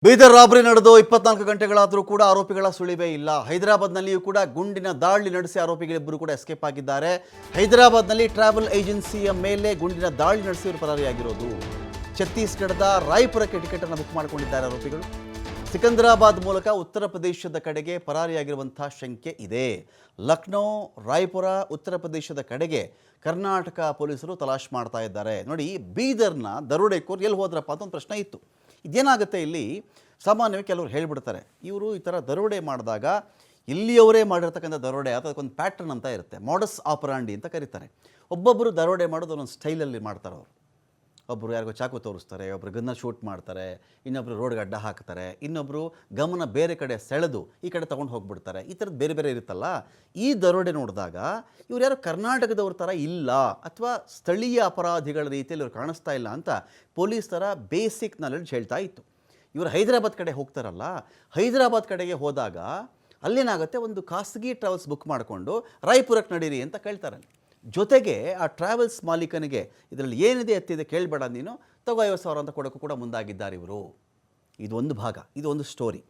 Bidar robbery ನಡೆದು 24 ಗಂಟೆಗಳಾದರೂ ಕೂಡ ಆರೋಪಿಗಳ ಸುಳಿವೇ ಇಲ್ಲ. ಹೈದರಾಬಾದ್ನಲ್ಲಿಯೂ ಕೂಡ ಗುಂಡಿನ ದಾಳಿ ನಡೆಸಿ ಆರೋಪಿಗಳಿಬ್ಬರು ಕೂಡ ಎಸ್ಕೇಪ್ ಆಗಿದ್ದಾರೆ. ಹೈದರಾಬಾದ್ನಲ್ಲಿ ಟ್ರಾವೆಲ್ ಏಜೆನ್ಸಿಯ ಮೇಲೆ ಗುಂಡಿನ ದಾಳಿ ನಡೆಸಿ ಇವರು ಪರಾರಿಯಾಗಿರೋದು. ಛತ್ತೀಸ್ಗಢದ ರಾಯ್ಪುರಕ್ಕೆ ಟಿಕೆಟ್ ಅನ್ನು ಬುಕ್ ಮಾಡಿಕೊಂಡಿದ್ದಾರೆ ಆರೋಪಿಗಳು. ಸಿಕಂದರಾಬಾದ್ ಮೂಲಕ ಉತ್ತರ ಪ್ರದೇಶದ ಕಡೆಗೆ ಪರಾರಿಯಾಗಿರುವಂತಹ ಶಂಕೆ ಇದೆ. ಲಕ್ನೋ, ರಾಯ್ಪುರ, ಉತ್ತರ ಪ್ರದೇಶದ ಕಡೆಗೆ ಕರ್ನಾಟಕ ಪೊಲೀಸರು ತಲಾಶ್ ಮಾಡ್ತಾ ಇದ್ದಾರೆ. ನೋಡಿ, ಬೀದರ್ನ ದರೋಡೆಕೋರ್ ಎಲ್ಲಿ ಹೋದ್ರಪ್ಪ ಅಂತ ಒಂದು ಪ್ರಶ್ನೆ ಇತ್ತು. ಇದೇನಾಗುತ್ತೆ, ಇಲ್ಲಿ ಸಾಮಾನ್ಯವಾಗಿ ಕೆಲವರು ಹೇಳಿಬಿಡ್ತಾರೆ, ಇವರು ಈ ಥರ ದರೋಡೆ ಮಾಡಿದಾಗ ಇಲ್ಲಿಯವರೇ ಮಾಡಿರ್ತಕ್ಕಂಥ ದರೋಡೆ ಅದಕ್ಕೊಂದು ಪ್ಯಾಟ್ರನ್ ಅಂತ ಇರುತ್ತೆ, ಮಾಡಸ್ ಆಪರಾಂಡಿ ಅಂತ ಕರೀತಾರೆ. ಒಬ್ಬೊಬ್ಬರು ದರೋಡೆ ಮಾಡೋದು ಒಂದೊಂದು ಸ್ಟೈಲಲ್ಲಿ ಮಾಡ್ತಾರೆ. ಅವರು ಒಬ್ಬರು ಯಾರಿಗೋ ಚಾಕು ತೋರಿಸ್ತಾರೆ, ಒಬ್ಬರು ಗನ್ನ ಶೂಟ್ ಮಾಡ್ತಾರೆ, ಇನ್ನೊಬ್ಬರು ರೋಡ್ಗೆ ಅಡ್ಡ ಹಾಕ್ತಾರೆ, ಇನ್ನೊಬ್ಬರು ಗಮನ ಬೇರೆ ಕಡೆ ಸೆಳೆದು ಈ ಕಡೆ ತೊಗೊಂಡು ಹೋಗ್ಬಿಡ್ತಾರೆ. ಈ ಥರದ್ದು ಬೇರೆ ಬೇರೆ ಇರುತ್ತಲ್ಲ. ಈ ದರೋಡೆ ನೋಡಿದಾಗ ಇವ್ರು ಯಾರು ಕರ್ನಾಟಕದವ್ರ ಥರ ಇಲ್ಲ ಅಥವಾ ಸ್ಥಳೀಯ ಅಪರಾಧಿಗಳ ರೀತಿಯಲ್ಲಿ ಇವ್ರು ಕಾಣಿಸ್ತಾ ಇಲ್ಲ ಅಂತ ಪೊಲೀಸ್ ಥರ ಬೇಸಿಕ್ ನಾಲೆಡ್ಜ್ ಹೇಳ್ತಾ ಇತ್ತು. ಇವರು ಹೈದರಾಬಾದ್ ಕಡೆ ಹೋಗ್ತಾರಲ್ಲ, ಹೈದರಾಬಾದ್ ಕಡೆಗೆ ಹೋದಾಗ ಅಲ್ಲೇನಾಗುತ್ತೆ, ಒಂದು ಖಾಸಗಿ ಟ್ರಾವೆಲ್ಸ್ ಬುಕ್ ಮಾಡಿಕೊಂಡು ರಾಯ್ಪುರಕ್ಕೆ ನಡೀರಿ ಅಂತ ಕೇಳ್ತಾರೆ. ಜೊತೆಗೆ ಆ ಟ್ರಾವೆಲ್ಸ್ ಮಾಲೀಕನಿಗೆ ಇದರಲ್ಲಿ ಏನಿದೆ ಎತ್ತಿದೆ ಕೇಳಬೇಡ, ನೀನು ತಗೋ 50,000 ಅಂತ ಕೊಡೋಕ್ಕೂ ಕೂಡ ಮುಂದಾಗಿದ್ದಾರೆ ಇವರು. ಇದು ಒಂದು ಭಾಗ, ಇದು ಒಂದು ಸ್ಟೋರಿ.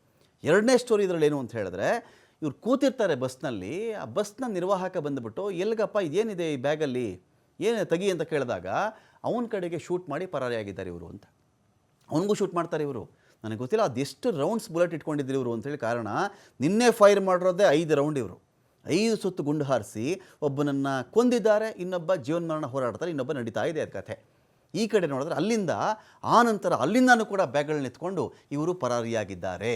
ಎರಡನೇ ಸ್ಟೋರಿ ಇದರಲ್ಲಿ ಏನು ಅಂತ ಹೇಳಿದ್ರೆ, ಇವ್ರು ಕೂತಿರ್ತಾರೆ ಬಸ್ನಲ್ಲಿ. ಆ ಬಸ್ನ ನಿರ್ವಾಹಕ ಬಂದುಬಿಟ್ಟು, ಎಲ್ಲಿಗಪ್ಪ ಇದೇನಿದೆ ಈ ಬ್ಯಾಗಲ್ಲಿ, ಏನೇ ತೆಗಿ ಅಂತ ಕೇಳಿದಾಗ ಅವನ ಕಡೆಗೆ ಶೂಟ್ ಮಾಡಿ ಪರಾರಿಯಾಗಿದ್ದಾರೆ ಇವರು ಅಂತ. ಅವನಿಗೂ ಶೂಟ್ ಮಾಡ್ತಾರೆ ಇವರು. ನನಗೆ ಗೊತ್ತಿಲ್ಲ ಅದೆಷ್ಟು ರೌಂಡ್ಸ್ ಬುಲೆಟ್ ಇಟ್ಕೊಂಡಿದ್ರು ಇವರು ಅಂತೇಳಿ. ಕಾರಣ ನಿನ್ನೆ ಫೈರ್ ಮಾಡಿರೋದೇ 5 ರೌಂಡ್. ಇವರು 5 ಸುತ್ತು ಗುಂಡು ಹಾರಿಸಿ ಒಬ್ಬನನ್ನು ಕೊಂದಿದ್ದಾರೆ, ಇನ್ನೊಬ್ಬ ಜೀವನ್ಮರಣ ಹೋರಾಡ್ತಾರೆ, ಇನ್ನೊಬ್ಬ ನಡೀತಾ ಇದೆ ಅದು ಕಥೆ. ಈ ಕಡೆ ನೋಡಿದ್ರೆ ಅಲ್ಲಿಂದ ಆನಂತರ ಅಲ್ಲಿಂದನೂ ಕೂಡ ಬ್ಯಾಗ್ಗಳನ್ನ ಎತ್ಕೊಂಡು ಇವರು ಪರಾರಿಯಾಗಿದ್ದಾರೆ.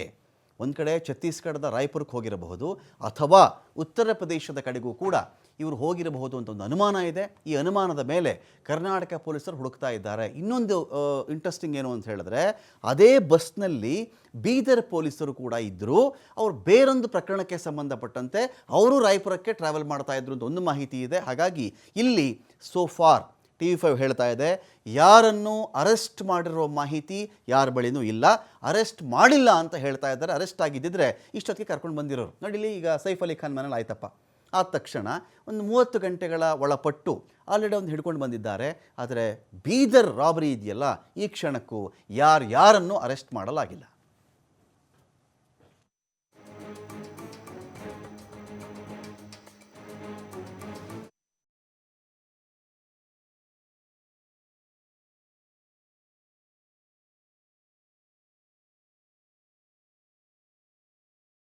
ಒಂದು ಕಡೆ ಛತ್ತೀಸ್ಗಢದ ರಾಯ್ಪುರಕ್ಕೆ ಹೋಗಿರಬಹುದು ಅಥವಾ ಉತ್ತರ ಪ್ರದೇಶದ ಕಡೆಗೂ ಕೂಡ ಇವರು ಹೋಗಿರಬಹುದು ಅಂತ ಒಂದು ಅನುಮಾನ ಇದೆ. ಈ ಅನುಮಾನದ ಮೇಲೆ ಕರ್ನಾಟಕ ಪೊಲೀಸರು ಹುಡುಕ್ತಾ ಇದ್ದಾರೆ. ಇನ್ನೊಂದು ಇಂಟ್ರೆಸ್ಟಿಂಗ್ ಏನು ಅಂತ ಹೇಳಿದ್ರೆ, ಅದೇ ಬಸ್ನಲ್ಲಿ ಬೀದರ್ ಪೊಲೀಸರು ಕೂಡ ಇದ್ದರು. ಅವರು ಬೇರೊಂದು ಪ್ರಕರಣಕ್ಕೆ ಸಂಬಂಧಪಟ್ಟಂತೆ ಅವರು ರಾಯ್ಪುರಕ್ಕೆ ಟ್ರಾವೆಲ್ ಮಾಡ್ತಾ ಇದ್ರು ಅಂತ ಒಂದು ಮಾಹಿತಿ ಇದೆ. ಹಾಗಾಗಿ ಇಲ್ಲಿ ಸೋಫಾರ್ TV5 ಹೇಳ್ತಾ ಇದೆ, ಯಾರನ್ನು ಅರೆಸ್ಟ್ ಮಾಡಿರೋ ಮಾಹಿತಿ ಯಾರ ಬಳಿನೂ ಇಲ್ಲ. ಅರೆಸ್ಟ್ ಮಾಡಿಲ್ಲ ಅಂತ ಹೇಳ್ತಾ ಇದ್ದಾರೆ. ಅರೆಸ್ಟ್ ಆಗಿದ್ದಿದ್ರೆ ಇಷ್ಟೊತ್ತಿಗೆ ಕರ್ಕೊಂಡು ಬಂದಿರೋರು. ನೋಡಿಲಿ, ಈಗ ಸೈಫ್ ಅಲಿ ಖಾನ್ ಮನೇಲಿ ಆಯ್ತಪ್ಪ, ಆದ ತಕ್ಷಣ ಒಂದು 30 ಗಂಟೆಗಳ ಒಳಪಟ್ಟು ಆಲ್ರೆಡಿ ಒಂದು ಹಿಡ್ಕೊಂಡು ಬಂದಿದ್ದಾರೆ. ಆದರೆ ಬೀದರ್ ರಾಬರಿ ಇದೆಯಲ್ಲ, ಈ ಕ್ಷಣಕ್ಕೂ ಯಾರನ್ನು ಅರೆಸ್ಟ್ ಮಾಡಲಾಗಿಲ್ಲ.